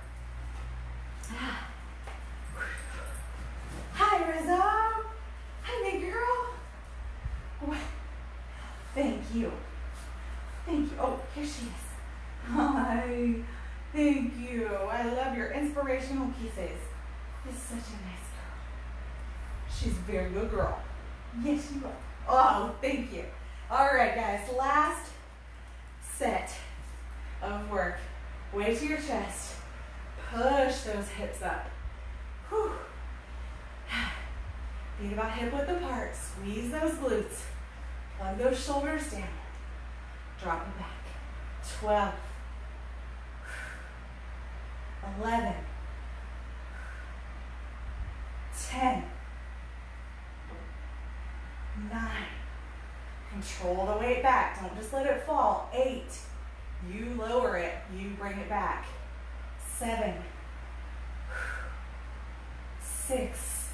Hi, Rizzo. Hi, big girl. What? Thank you. Thank you. Oh, here she is. Hi. Thank you. I love your inspirational kisses. You're such a nice girl. She's a very good girl. Yes, you are. Oh, thank you. All right, guys. Last set of work. Weight to your chest. Push those hips up. Whew. Feet about hip width apart. Squeeze those glutes. Plug those shoulders down. Drop them back. 12, 11, 10, 9. Control the weight back. Don't just let it fall. 8. You lower it. You bring it back. 7, 6,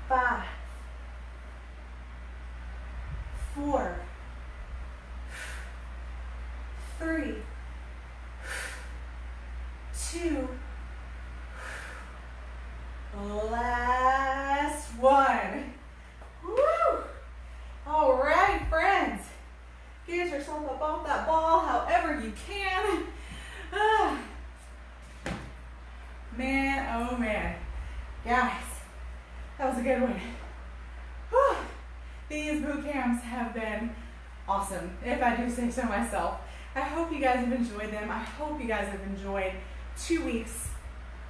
5, 4, 3, 2. Last 1. Woo! All right, friends. Get yourself up off that ball however you can. Ah. Man, oh man. Guys, that was a good one. Whew. These boot camps have been awesome, if I do say so myself. I hope you guys have enjoyed them. I hope you guys have enjoyed 2 weeks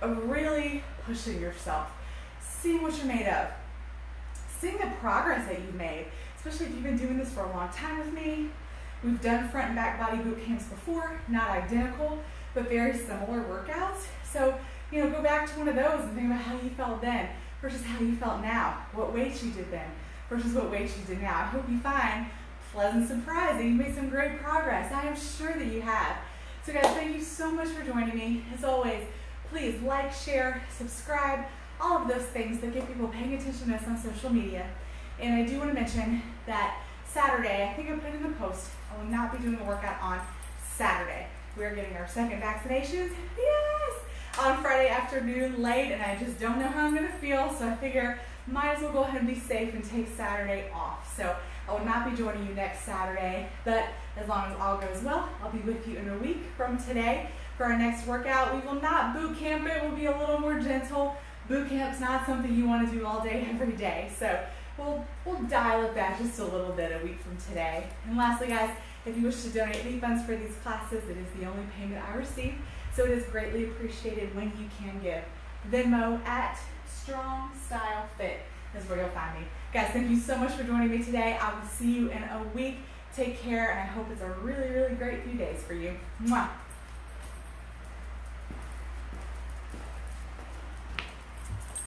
of really pushing yourself, seeing what you're made of, seeing the progress that you've made, especially if you've been doing this for a long time with me. We've done front and back body boot camps before, not identical, but very similar workouts. So, go back to one of those and think about how you felt then versus how you felt now, what weights you did then versus what weights you did now. I hope you find pleasant surprise that you made some great progress. I am sure that you have. So guys, thank you so much for joining me. As always, please like, share, subscribe, all of those things that get people paying attention to us on social media. And I do want to mention that Saturday, I think I put in the post, I will not be doing a workout on Saturday. We are getting our second vaccinations, yes, on Friday afternoon late, and I just don't know how I'm going to feel, so I figure might as well go ahead and be safe and take Saturday off. So I will not be joining you next Saturday, but as long as all goes well, I'll be with you in a week from today for our next workout. We will not boot camp it, we'll be a little more gentle. Boot camp's not something you want to do all day, every day. So we'll dial it back just a little bit a week from today. And lastly, guys, if you wish to donate any funds for these classes, it is the only payment I receive. So it is greatly appreciated when you can give. Venmo at Strong Style Fit is where you'll find me. Guys, thank you so much for joining me today. I will see you in a week. Take care, and I hope it's a really, really great few days for you. Mwah.